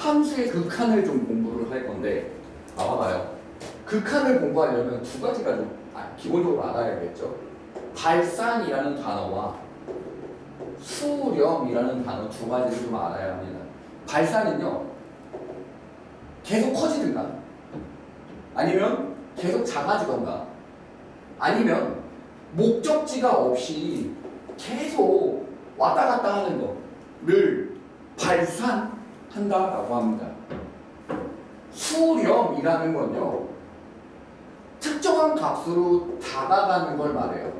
함수의 극한을 좀 공부를 할 건데, 봐봐요. 극한을 공부하려면 두 가지가 좀 기본적으로 알아야겠죠. 발산이라는 단어와 수렴이라는 단어 두 가지를 좀 알아야 합니다. 발산은요, 계속 커지든가, 아니면 계속 작아지던가, 아니면 목적지가 없이 계속 왔다 갔다 하는 거를 발산한다라고 합니다. 수렴이라는 건요, 특정한 값으로 다가가는 걸 말해요.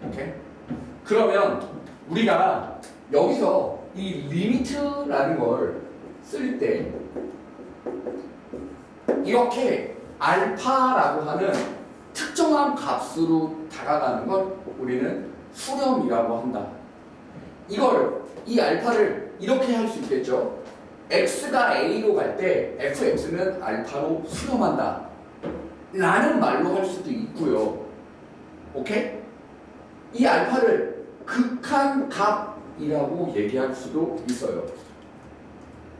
오케이? 그러면 우리가 여기서 이 리미트라는 걸 쓸 때 이렇게 알파라고 하는 특정한 값으로 다가가는 걸 우리는 수렴이라고 한다. 이 알파를 이렇게 할 수 있겠죠. x가 a로 갈 때 fx는 알파로 수렴한다 라는 말로 할 수도 있고요. 오케이? 이 알파를 극한값이라고 얘기할 수도 있어요.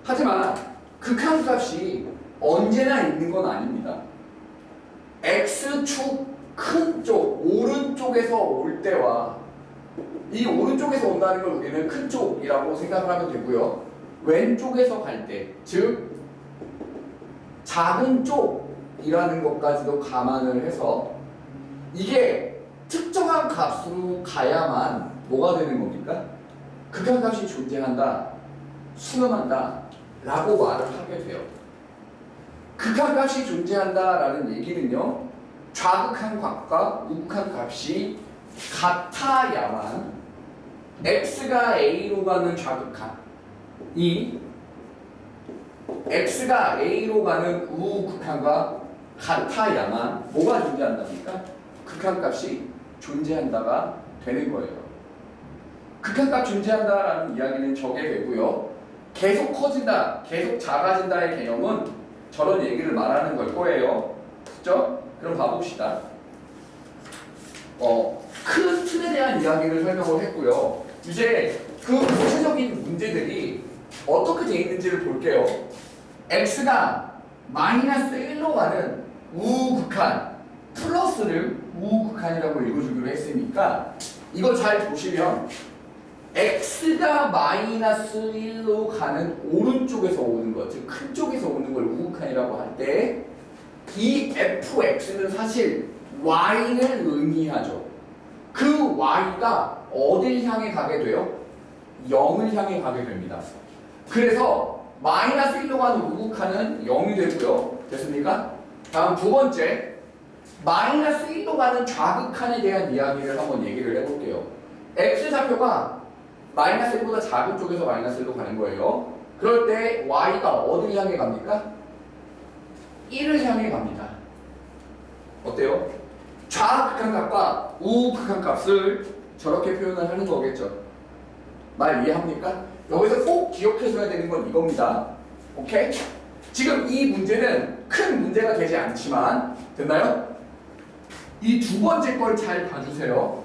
하지만 극한값이 언제나 있는 건 아닙니다. x축 큰 쪽, 오른쪽에서 올 때와 이 오른쪽에서 온다는 걸 우리는 큰 쪽이라고 생각을 하면 되고요. 왼쪽에서 갈 때, 즉 작은 쪽이라는 것까지도 감안을 해서 이게 특정한 값으로 가야만 뭐가 되는 겁니까? 극한값이 존재한다, 수렴한다 라고 말을 하게 돼요. 극한값이 존재한다라는 얘기는요, 좌극한 값과 우극한 값이 같아야만 x가 a로 가는 좌극한이 x가 a로 가는 우극한과 같아야만 뭐가 존재한답니까? 극한값이 존재한다가 되는 거예요. 극한값 존재한다라는 이야기는 저게 되고요. 계속 커진다, 계속 작아진다의 개념은 저런 얘기를 말하는 걸 거예요. 그렇죠? 그럼 봐봅시다. 큰 틀에 대한 이야기를 설명을 했고요. 이제 그 구체적인 문제들이 어떻게 되어 있는지를 볼게요. x가 마이너스 1로 가는 우극한 플러스를 우극한이라고 읽어주기로 했으니까 이걸 잘 보시면 x가 마이너스 1로 가는 오른쪽에서 오는 것, 즉 큰 쪽에서 오는 걸 우극한이라고 할 때 이 fx는 사실 y를 의미하죠. 그 y가 어딜 향해 가게 돼요? 0을 향해 가게 됩니다. 그래서 마이너스 1로 가는 우극한은 0이 되고요. 됐습니까? 다음 두 번째, 마이너스 1로 가는 좌극한에 대한 이야기를 한번 얘기를 해볼게요. x좌표가 마이너스 1보다 작은 쪽에서 마이너스 1로 가는 거예요. 그럴 때 y가 어딜 향해 갑니까? 1을 향해 갑니다. 어때요? 좌극한 값과 우극한 값을 저렇게 표현을 하는 거겠죠. 말 이해합니까? 여기서 꼭 기억해줘야 되는 건 이겁니다. 오케이? 지금 이 문제는 큰 문제가 되지 않지만 됐나요? 이 두 번째 걸 잘 봐주세요.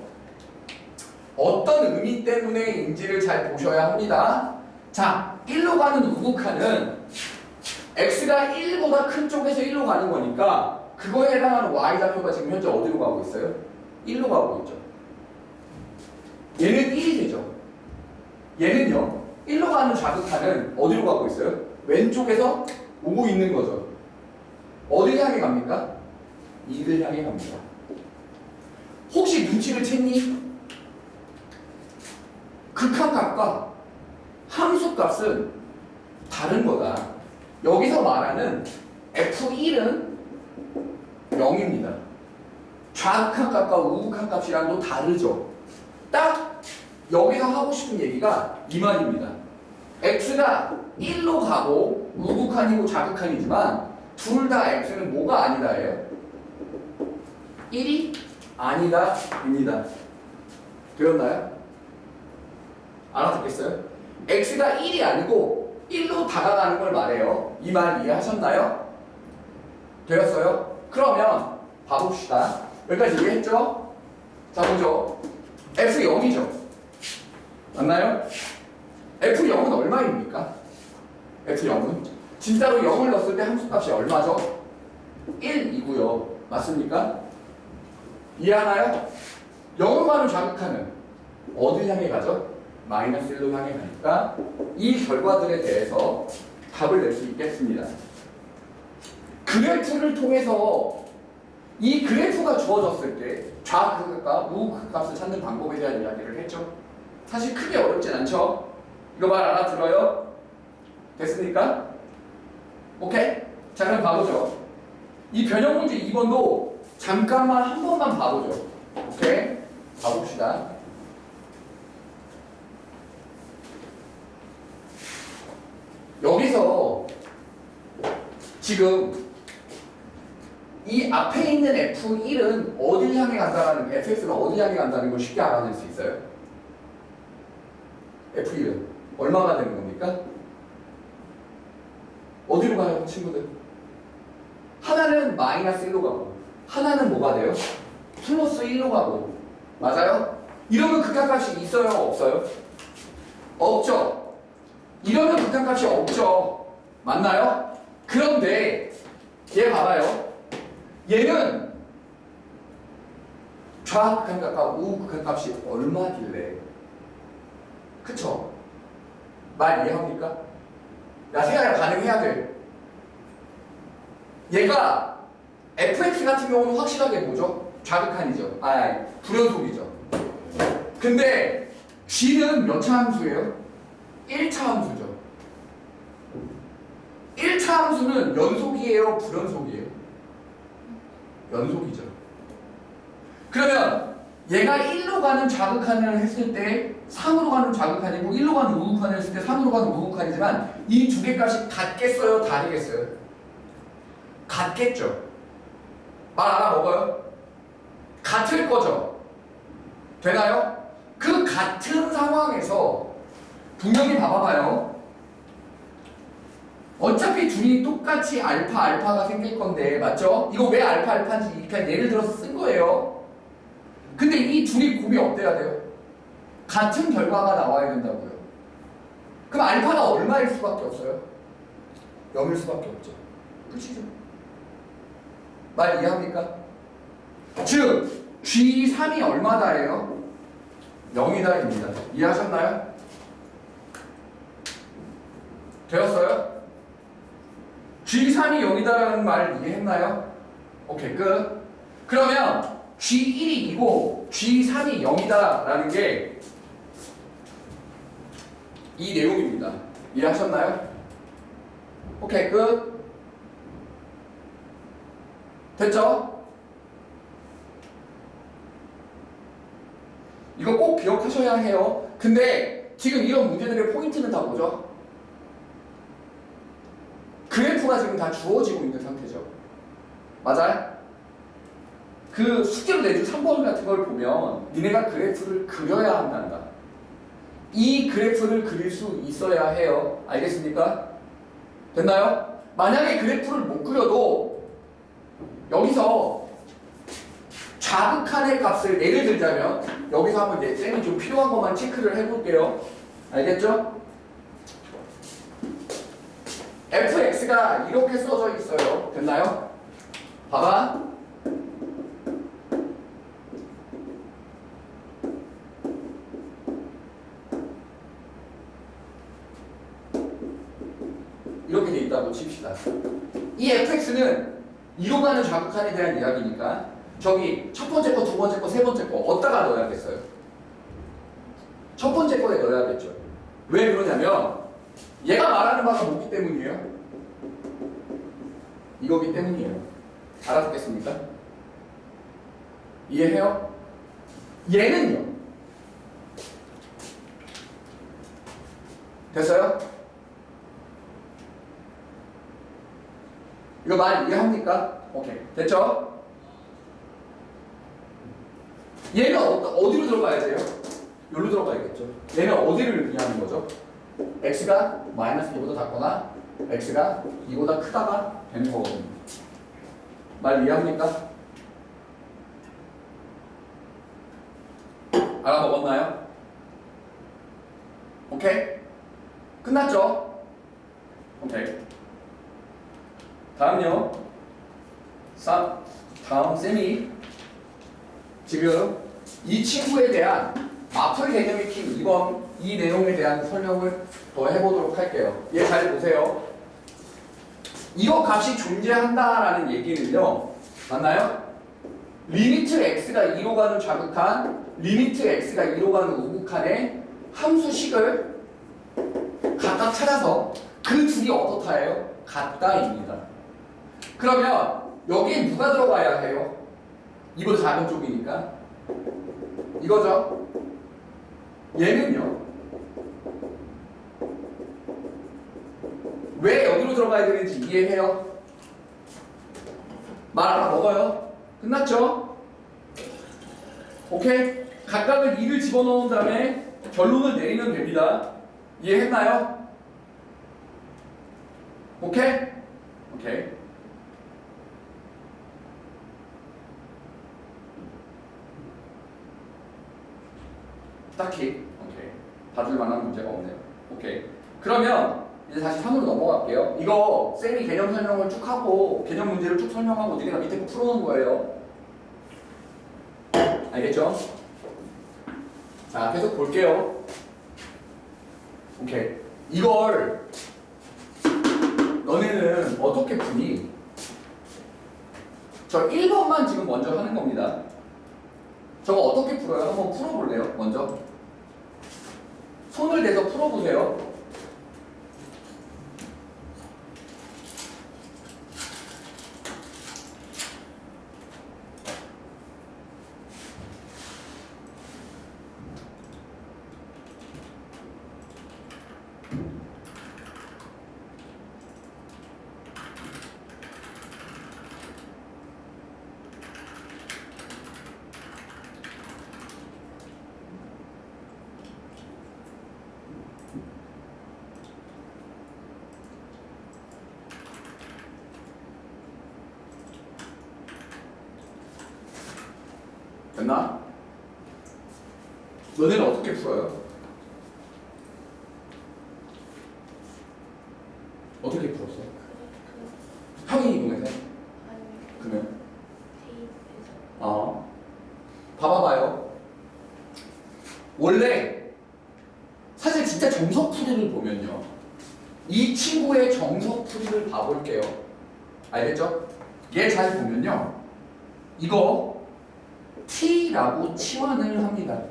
어떤 의미 때문에인지를 잘 보셔야 합니다. 자, 1로 가는 우극한은 x가 1보다 큰 쪽에서 1로 가는 거니까 그거에 해당하는 y좌표가 지금 현재 어디로 가고 있어요? 1로 가고 있죠. 얘는 1이 되죠. 얘는요, 1로 가는 좌극한은 어디로 가고 있어요? 왼쪽에서 오고 있는 거죠. 어디를 향해 갑니까? 2를 향해 갑니다. 혹시 눈치를 챘니? 극한값과 함수값은 다른 거다. 여기서 말하는 F1은 0입니다. 좌극한값과 우극한값이랑도 다르죠. 딱 여기서 하고 싶은 얘기가 이 말입니다. x가 1로 가고 우극한이고 좌극한이지만 둘 다 x는 뭐가 아니다예요? 1이 아니다 입니다. 되었나요? 알아듣겠어요? x가 1이 아니고 1로 다가가는 걸 말해요. 이 말 이해하셨나요? 되었어요? 그러면 봐봅시다. 여기까지 이해했죠? 자, 보죠. F0이죠. 맞나요? F0은 얼마입니까? x 0은 진짜로 0을 넣었을 때 함수값이 얼마죠? 1이고요. 맞습니까? 이해하나요? 0으로 자극하는 어디 향해 가죠? 마이너스 1로 향해 가니까 이 결과들에 대해서 답을 낼 수 있겠습니다. 그래프를 통해서 이 그래프가 주어졌을 때 좌극과 우극값을 찾는 방법에 대한 이야기를 했죠. 사실 크게 어렵진 않죠? 이거 말 알아들어요? 됐습니까? 오케이? 자, 그럼 봐보죠. 이 변형 문제 2번도 잠깐만 한 번만 봐보죠. 오케이? 봐봅시다. 여기서 지금 이 앞에 있는 F1은 어딜 향해 간다는, fx가 어디 향해 간다는 걸 쉽게 알아낼 수 있어요. F1은 얼마가 되는 겁니까? 어디로 가요, 친구들? 하나는 마이너스 1로 가고 하나는 뭐가 돼요? 플러스 1로 가고. 맞아요? 이러면 극한값이 있어요, 없어요? 없죠. 이러면 극한값이 없죠. 맞나요? 그런데 얘 봐봐요. 얘는 좌극한값과 우극한값이 얼마길래? 그쵸? 말 이해합니까? 야, 생각이 가능해야 돼. 얘가 fx 같은 경우는 확실하게 뭐죠? 좌극한이죠. 불연속이죠. 근데 g는 몇 차 함수예요? 1차 함수죠. 1차 함수는 연속이에요? 불연속이에요? 연속이죠. 그러면 얘가 1로 가는 좌극한을 했을 때 3으로 가는 좌극한이고 1로 가는 우극한을 했을 때 3으로 가는 우극한이지만 이 두 개 값이 같겠어요? 다르겠어요? 같겠죠. 말 알아먹어요? 같을 거죠. 되나요? 그 같은 상황에서 분명히 봐봐봐요. 어차피 둘이 똑같이 알파가 생길 건데, 맞죠? 이거 왜 알파인지 그냥 예를 들어서 쓴 거예요. 근데 이 둘이 곱이 어때야 돼요? 같은 결과가 나와야 된다고요. 그럼 알파가 얼마일 수밖에 없어요? 0일 수밖에 없죠. 끝이죠. 말 이해합니까? 즉 G3이 얼마다예요? 0이다입니다. 이해하셨나요? 되었어요? G3이 0이다라는 말 이해했나요? 오케이, 끝. 그러면 G1이 2고 G3이 0이다라는 게 이 내용입니다. 이해하셨나요? 오케이, 끝. 됐죠? 이거 꼭 기억하셔야 해요. 근데 지금 이런 문제들의 포인트는 다 뭐죠? 그래프가 지금 다 주어지고 있는 상태죠. 맞아요? 그 숙제로 내준 3번 같은 걸 보면 니네가 그래프를 그려야 한단다. 이 그래프를 그릴 수 있어야 해요. 알겠습니까? 됐나요? 만약에 그래프를 못 그려도 여기서 좌극한의 값을 예를 들자면 여기서 한번 쌤이 좀 필요한 것만 체크를 해볼게요. 알겠죠? fx가 이렇게 써져 있어요. 됐나요? 봐봐. 이렇게 돼 있다고 칩시다. 이 fx는 이로 가는 좌극한에 대한 이야기니까 저기 첫 번째 거, 두 번째 거, 세 번째 거 어디다가 넣어야겠어요? 첫 번째 거에 넣어야겠죠. 왜 그러냐면 얘가 말하는 바가 뭐기 때문이에요? 이거기 때문이에요. 알아듣겠습니까? 이해해요? 얘는요. 됐어요? 이거 말 이해합니까? 오케이. 됐죠? 얘는 어디로 들어가야 돼요? 여기로 들어가야겠죠. 얘는 어디를 의미하는 거죠? x가 마이너스 2보다 작거나 x가 2보다 크다가 되는 거거든요. 말 이해합니까? 알아먹었나요? 오케이? 끝났죠? 오케이. 다음요. 다음 쌤이 지금 이 친구에 대한 마플 개념 익힘 이번 이 내용에 대한 설명을 더 해보도록 할게요. 얘 잘 보세요. 이거 값이 존재한다라는 얘기는요. 맞나요? 리미트 x가 2로 가는 좌극한, 리미트 x가 2로 가는 우극한의 함수식을 각각 찾아서 그 둘이 어떻다예요? 같다입니다. 그러면 여기에 누가 들어가야 해요? 이보다 작은 쪽이니까 이거죠. 얘는요. 왜 여기로 들어가야 되는지 이해해요? 말 하나 먹어요. 끝났죠? 오케이? 각각을 2를 집어넣은 다음에 결론을 내리면 됩니다. 이해했나요? 오케이? 오케이. 딱히 오케이. 봐줄 만한 문제가 없네요. 오케이. 그러면 이제 다시 3으로 넘어갈게요. 이거 쌤이 개념 설명을 쭉 하고 개념 문제를 쭉 설명하고 니네가 밑에 거 풀어놓은 거예요. 알겠죠? 자, 계속 볼게요. 오케이. 이걸 너네는 어떻게 푸니? 저 1번만 지금 먼저 하는 겁니다. 저거 어떻게 풀어요? 한번 풀어볼래요? 먼저 손을 대서 풀어보세요. 됐나? 너네는 어떻게 풀어요? 어떻게 풀었어? 형이 이동해서? 그러면? 봐봐봐요. 원래 사실 진짜 정석풀이를 보면요. 이 친구의 정석풀이를 봐볼게요. 알겠죠? 얘 잘 보면요. 이거 t라고 치환을 합니다.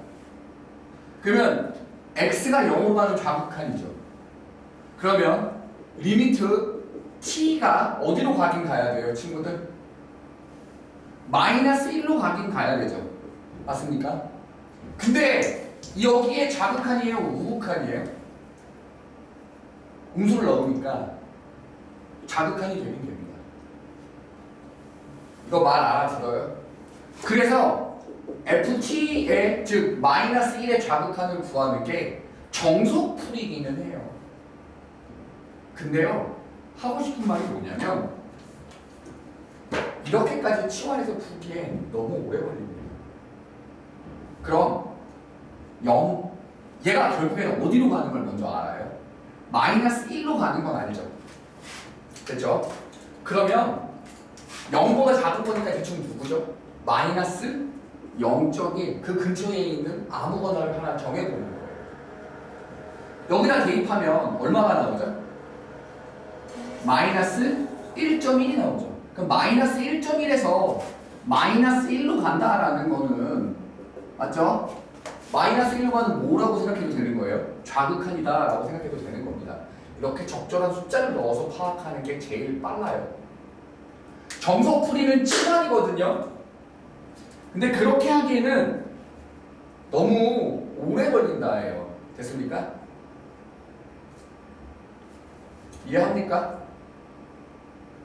그러면 x가 0으로 가는 좌극한이죠. 그러면 리미트 t가 어디로 가긴 가야 돼요, 친구들? 마이너스 1로 가긴 가야 되죠. 맞습니까? 근데 여기에 좌극한이에요, 우극한이에요? 음수를 넣으니까 좌극한이 되긴 됩니다. 이거 말 알아들어요? 그래서 ft의 즉 마이너스 1의 좌극한을 구하는 게 정석풀이기는 해요. 근데요 하고 싶은 말이 뭐냐면 이렇게까지 치환해서 풀기엔 너무 오래 걸립니다. 그럼 0 얘가 결국에는 어디로 가는 걸 먼저 알아요? 마이너스 1로 가는 건 알죠? 됐죠? 그러면 0보다 작은 거니까 대충 누구죠? 마이너스 0.1 그 근처에 있는 아무거나를 하나 정해보는 거예요. 여기다 대입하면 얼마가 나오죠? 마이너스 1.1이 나오죠. 그럼 마이너스 1.1에서 마이너스 1로 간다라는 거는 맞죠? 마이너스 1로 가는 뭐라고 생각해도 되는 거예요? 좌극한이다 라고 생각해도 되는 겁니다. 이렇게 적절한 숫자를 넣어서 파악하는 게 제일 빨라요. 정석풀이는 치환이거든요. 근데 그렇게 하기에는 너무 오래 걸린다예요. 됐습니까? 이해합니까?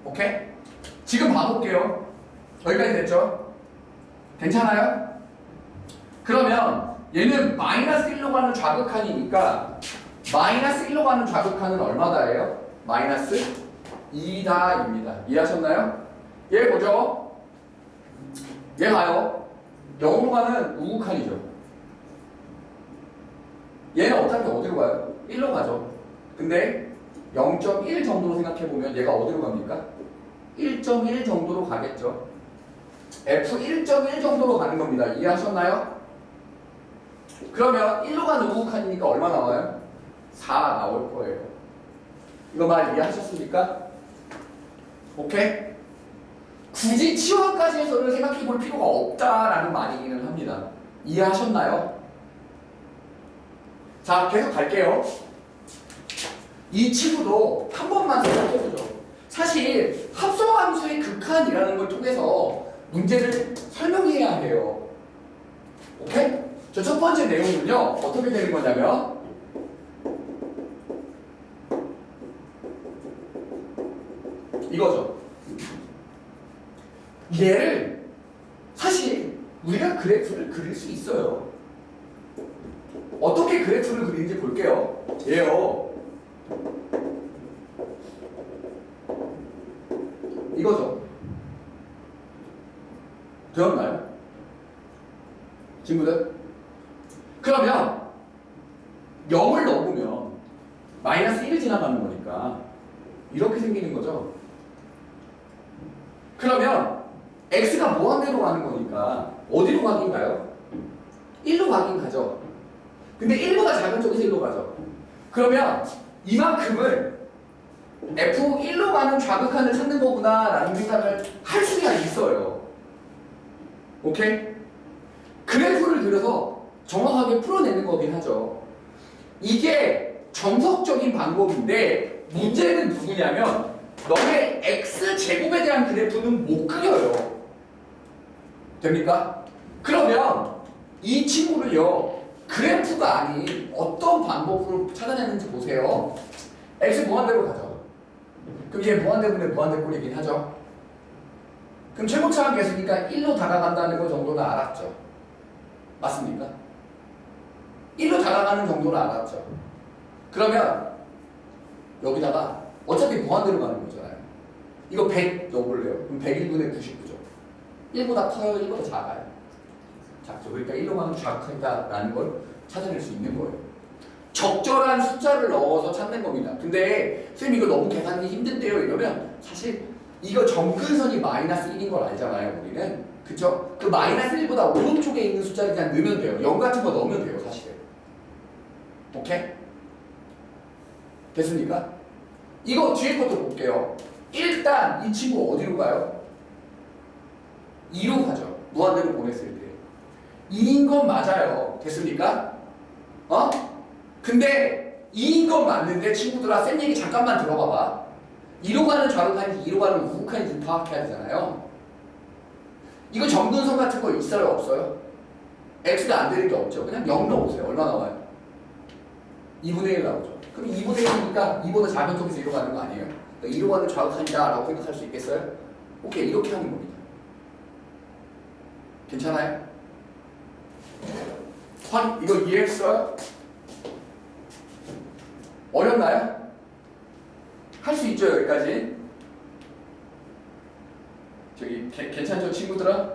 오케이? 지금 봐볼게요. 여기까지 됐죠? 괜찮아요? 그러면 얘는 마이너스 1로 가는 좌극한이니까 마이너스 1로 가는 좌극한은 얼마다예요? 마이너스 2다입니다. 이해하셨나요? 얘 보죠? 얘 봐요. 0으로 가는 우극한이죠. 얘는 어차피 어디로 가요? 1로 가죠. 근데 0.1 정도로 생각해보면 얘가 어디로 갑니까? 1.1 정도로 가겠죠. F 1.1 정도로 가는 겁니다. 이해하셨나요? 그러면 1로 가는 우극한이니까 얼마 나와요? 4 나올 거예요. 이거 말 이해하셨습니까? 오케이? 굳이 치환까지 해서는 생각해 볼 필요가 없다라는 말이기는 합니다. 이해하셨나요? 자, 계속 갈게요. 이 친구도 한 번만 생각해보죠. 사실 합성함수의 극한이라는 걸 통해서 문제를 설명해야 해요. 오케이? 저 첫 번째 내용은요, 어떻게 되는 거냐면 이거죠. 얘를 사실 우리가 그래프를 그릴 수 있어요. 어떻게 그래프를 그리는지 볼게요. 얘요. 이거죠. 되었나요? 친구들? 그러면 0을 넣으면 마이너스 1을 지나가는 거니까 이렇게 생기는 거죠. 그러면 x가 무한대로 가는 거니까 어디로 가긴 가요? 1로 가긴 가죠. 근데 1보다 작은 쪽에서 1로 가죠. 그러면 이만큼을 F1로 가는 좌극한을 찾는 거구나 라는 생각을 할 수가 있어요. 오케이? 그래프를 그려서 정확하게 풀어내는 거긴 하죠. 이게 정석적인 방법인데 문제는 누구냐면 너의 x제곱에 대한 그래프는 못 그려요. 됩니까? 그러면 이 친구를요 그래프가 아닌 어떤 방법으로 찾아내는지 보세요. x 무한대로 가죠. 그럼 얘 무한대분의 무한대꼴이긴 하죠. 그럼 최고차항 계수니까 1로 다가간다는 거 정도는 알았죠. 맞습니까? 1로 다가가는 정도는 알았죠. 그러면 여기다가 어차피 무한대로 가는 거잖아요. 이거 100 넣어볼래요? 그럼 101분의 99죠. 1보다 커요? 1보다 작아요? 작죠. 그러니까 1로 가는 좌극한이다라는 걸 찾아낼 수 있는 거예요. 적절한 숫자를 넣어서 찾는 겁니다. 근데 선생님 이거 너무 계산이 힘든데요? 이러면 사실 이거 점근선이 마이너스 1인 걸 알잖아요. 우리는. 그쵸? 그 마이너스 1보다 오른쪽에 있는 숫자를 그냥 넣으면 돼요. 0 같은 거 넣으면 돼요. 사실은. 오케이? 됐습니까? 이거 뒤에 것도 볼게요. 일단 이 친구 어디로 가요? 2로 가죠. 무한대로 보냈을 때. 2인 건 맞아요. 됐습니까? 어? 근데 2인 건 맞는데 친구들아 쌤 얘기 잠깐만 들어봐봐. 2로 가는 좌극한인지 2로 가는 우극한인지 파악해야 되잖아요. 이거 점근선 같은 거 있어요? 없어요? x가 안 되는 게 없죠. 그냥 0 넣어보세요. 얼마 나와요? 2분의 1 나오죠. 그럼 2분의 1이니까 2보다 작은 쪽에서 2로 가는 거 아니에요? 그러니까 2로 가는 좌극한이다 라고 생각할 수 있겠어요? 오케이, 이렇게 하는 겁니다. 괜찮아요? 이거 이해했어요? 어렵나요? 할 수 있죠, 여기까지? 저기, 괜찮죠, 친구들아?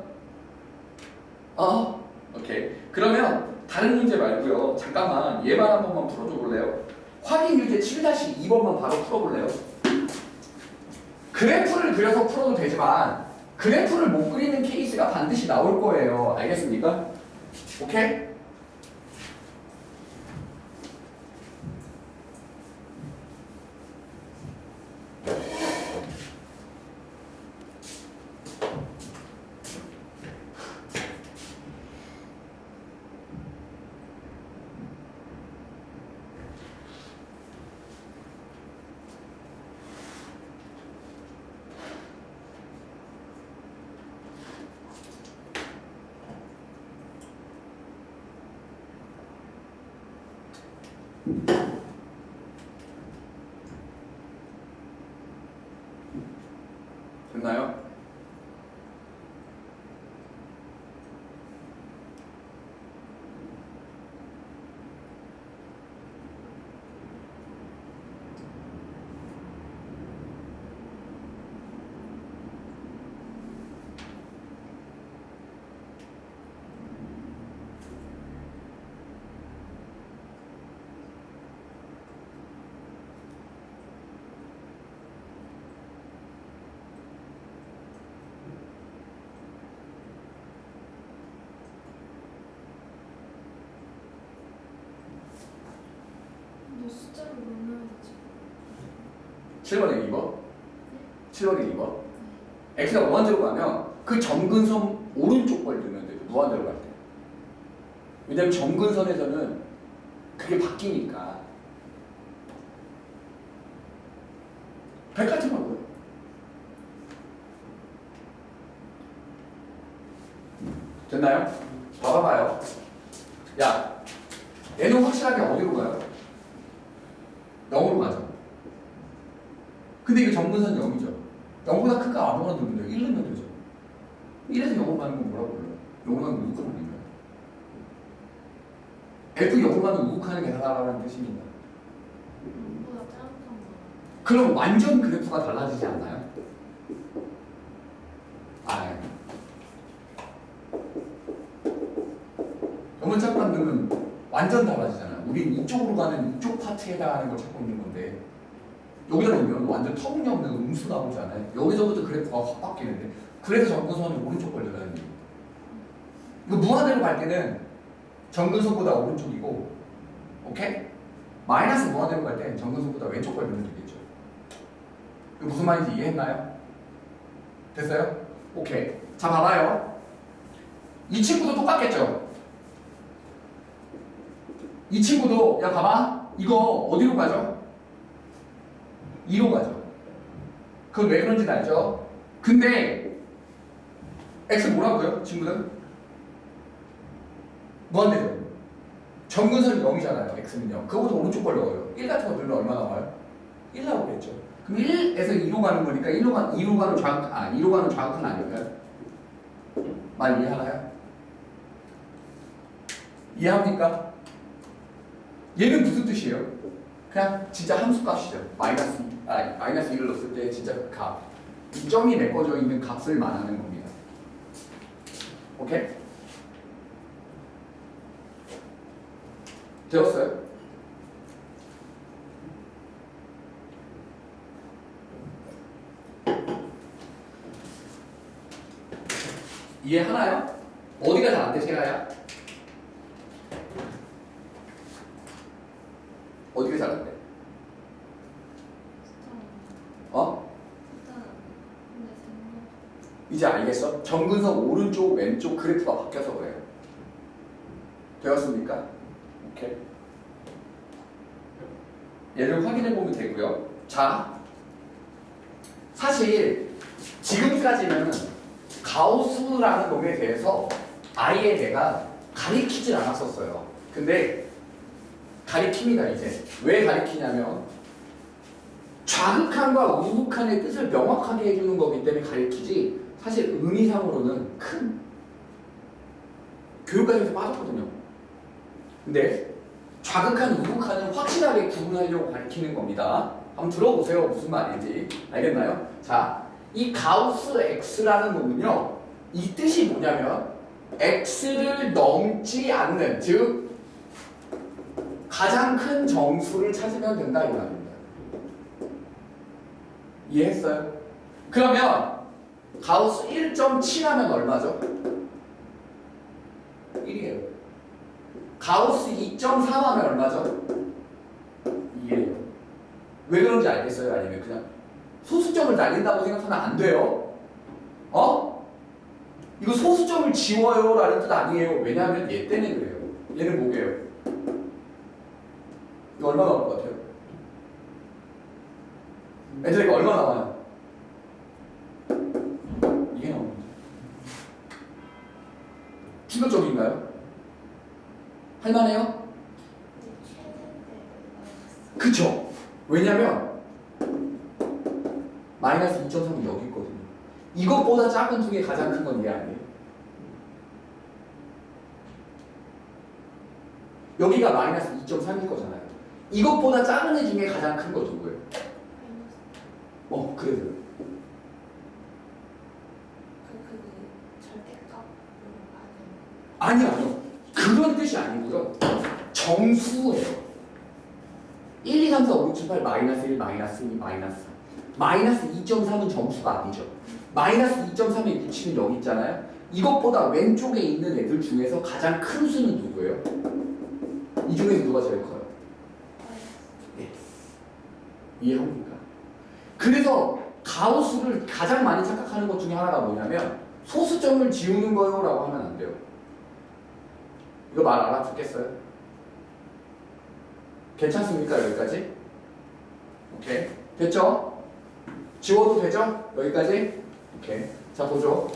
오케이. 그러면 다른 문제 말고요. 잠깐만, 얘만 한 번만 풀어줘 볼래요? 확인 유제 7-2번만 바로 풀어볼래요? 그래프를 그려서 풀어도 되지만 그래프를 못 그리는 케이스가 반드시 나올 거예요. 알겠습니까? 오케이? 됐나요? 7번에 2번. 7번에 2번. x가 무한대로 가면 그 점근선 오른쪽 걸 넣으면 돼요. 무한대로 갈 때. 왜냐면 점근선에서는 그게 바뀌니까. 100까지 먹어요. 됐나요? 봐봐봐요. 야, 얘는 확실하게 어디로 가요? 0으로 가죠. 근데 이게 점근선 0이죠. 0보다 큰 거 아무거나 넣으면 돼요. 1 넣으면 되죠. 1에서 0으로 가는 건 뭐라고 불러요? 0으로 가는 건 우극하는 거예요. F 0으로 가는 우극하는 게 다르다는 뜻입니다. 보다 작은 거. 그럼 완전 그래프가 달라지지 않나요? 아, 너무 잠깐 넣으면 완전 달라지잖아요. 우린 이쪽으로 가는 이쪽 파트에 해당하는 걸 찾고 있는 건데 여기다 놓으면 완전 터무니없는 음수 나오잖아요. 여기서부터 그래프가 확 바뀌는데 그래서 점근선은 오른쪽 걸 넣어야 됩니다. 이거 무한대로 갈 때는 점근선보다 오른쪽이고 오케이? 마이너스 무한대로 갈 때는 점근선보다 왼쪽 걸 넣으면 되겠죠. 이거 무슨 말인지 이해했나요? 됐어요? 오케이. 자 봐봐요. 이 친구도 똑같겠죠? 이 친구도 야 봐봐. 이거 어디로 가죠? 2로 가죠. 그건 왜 그런지 알죠? 근데 x 뭐라고요? 친구들? 무한대죠. 점근선이 0이잖아요. x는요. 그거보다 오른쪽 걸 넣어요. 1 같은 거 넣으면 얼마 나와요? 1 나오겠죠. 그럼 1에서 2로 가는 거니까 2로 가는 좌극한 아니에요? 말 이해하나요? 이해합니까? 얘는 무슨 뜻이에요? 그냥 진짜 함수값이죠. 마이너스 1을 넣었을 때 진짜 그 값. 이 점이 메꿔져 있는 값을 말하는 겁니다. 오케이? 되었어요? 이해하나요? 어디가 잘 안 돼, 세라야? 어디가 잘 안 돼? 어? 이제 알겠어? 점근선 오른쪽, 왼쪽 그래프가 바뀌어서 그래요. 되었습니까? 오케이. 얘를 확인해 보면 되고요. 자, 사실 지금까지는 가우스라는 놈에 대해서 아예 내가 가리키질 않았었어요. 근데 가리킵니다 이제. 왜 가리키냐면 좌극한과 우극한의 뜻을 명확하게 해주는 거기 때문에 가리키지 사실 의미상으로는 큰 교육과정에서 빠졌거든요. 근데 좌극한, 우극한은 확실하게 구분하려고 가리키는 겁니다. 한번 들어보세요. 무슨 말인지. 알겠나요? 자, 이 가우스 X라는 놈은요. 이 뜻이 뭐냐면 X를 넘지 않는, 즉 가장 큰 정수를 찾으면 된다 이 말입니다. 이해했어요? 그러면 가우스 1.7하면 얼마죠? 1이에요. 가우스 2.3하면 얼마죠? 2예요. 왜 그런지 알겠어요? 아니면 그냥 소수점을 날린다고 생각하면 안 돼요. 어? 이거 소수점을 지워요 라는 뜻 아니에요. 왜냐하면 얘 때문에 그래요. 얘는 뭐게요? 이거 얼마 나올 것 같아요? 애들 이거 얼마 나와요? 이게 나옵니다. 충격적인가요? 할만해요? 그쵸? 왜냐면 마이너스 2.3이 여기 있거든요. 이것보다 작은 중에 가장 큰 건 얘 아니에요? 여기가 마이너스 2.3일 거잖아요. 이것보다 작은 애 중에 가장 큰 거 누구예요? 그래서요. 절대값? 아니요. 그런 뜻이 아니고요. 정수예요. 1, 2, 3, 4, 5, 6, 7, 8 마이너스 1, 마이너스 2, 마이너스 3. 마이너스 2.3은 정수가 아니죠. 마이너스 2.3에 붙이는 여기 있잖아요. 이것보다 왼쪽에 있는 애들 중에서 가장 큰 수는 누구예요? 이 중에서 누가 제일 커요? 예. 이해합니까? 그래서 가우스를 가장 많이 착각하는 것 중에 하나가 뭐냐면 소수점을 지우는 거요 라고 하면 안 돼요. 이거 말 알아듣겠어요? 괜찮습니까? 여기까지? 오케이. 됐죠? 지워도 되죠? 여기까지? 오케이. 자, 보죠.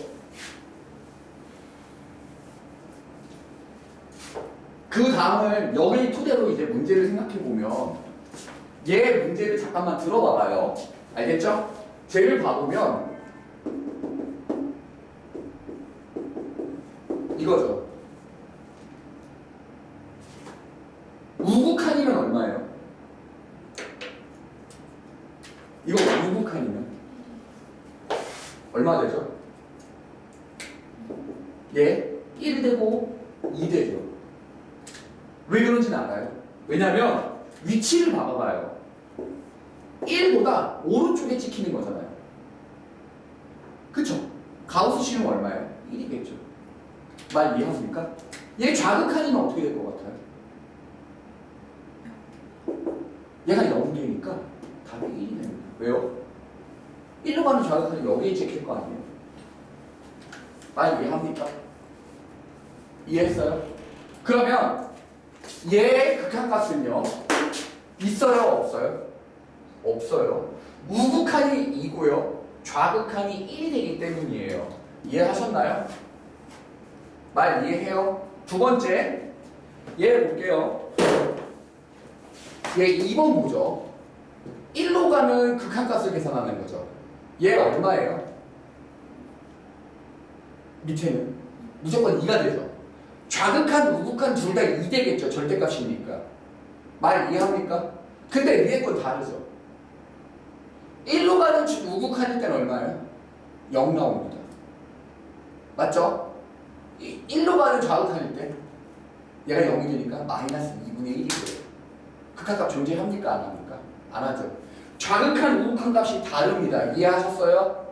그 다음을 여기 토대로 이제 문제를 생각해 보면 얘 문제를 잠깐만 들어봐봐요. 알겠죠? 쟤를 봐보면 이거죠. 우극한이면 얼마예요? 이거 우극한이면 얼마 되죠? 얘 1 되고 2 되죠. 왜 그런지는 알아요? 왜냐면 위치를 봐봐요. 1보다 오른쪽에 찍히는 거잖아요. 그쵸? 가우스 시는 얼마예요? 1이겠죠. 말 이해하십니까? 얘 좌극한이면 어떻게 될 것 같아요? 얘가 0개니까 답이 1이 됩니다. 왜요? 1로 가는 좌극한이 여기에 찍힐 거 아니에요? 말 이해합니까? 이해했어요? 그러면 얘의 극한값은요? 있어요? 없어요? 없어요. 우극한이 2고요. 좌극한이 1이 되기 때문이에요. 이해하셨나요? 말 이해해요? 두 번째, 얘 볼게요. 얘 2번 보죠. 1로 가는 극한값을 계산하는 거죠. 얘 얼마예요? 밑에는 무조건 2가 되죠. 좌극한, 우극한 둘 다 2 되겠죠. 절대값이니까. 말 이해합니까? 근데 위에 건 다르죠. 1로 가는 우극한일 때는 얼마예요? 0 나옵니다. 맞죠? 1로 가는 좌극한일 때 얘가 0이 되니까 마이너스 2분의 1이 돼요. 극한값 존재합니까? 안 합니까? 안 하죠. 좌극한, 우극한 값이 다릅니다. 이해하셨어요?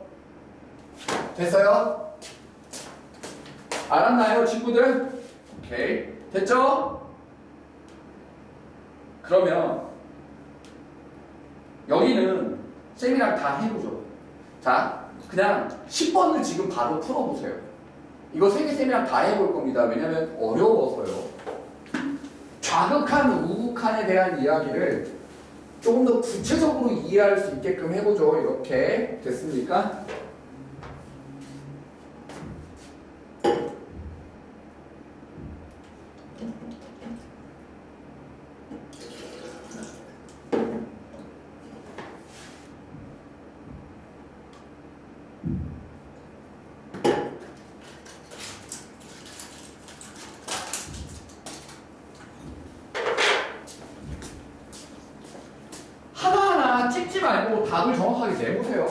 됐어요? 알았나요, 친구들? 오케이. 됐죠? 그러면 여기는 쌤이랑 다 해보죠. 자, 그냥 10번을 지금 바로 풀어보세요. 이거 세계 쌤이랑 다 해볼 겁니다. 왜냐면 어려워서요. 좌극한, 우극한에 대한 이야기를 조금 더 구체적으로 이해할 수 있게끔 해보죠. 이렇게 됐습니까? 하나하나 찍지 말고 답을 정확하게 내보세요.